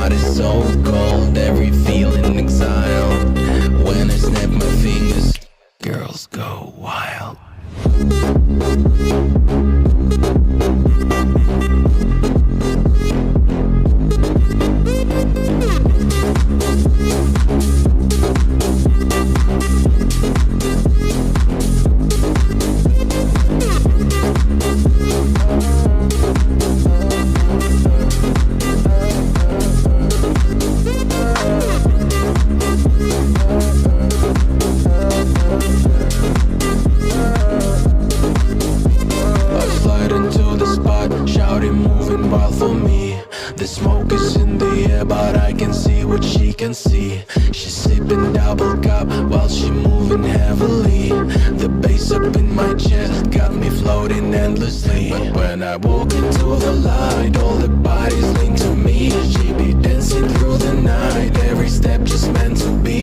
body so cold, every feeling exiled. When I snap my fingers, girls go wild. Shouting, moving wild for me. The smoke is in the air, but I can see what she can see. She's sipping double cup while she moving heavily. The bass up in my chest got me floating endlessly. But when I walk into the light, all the bodies lean to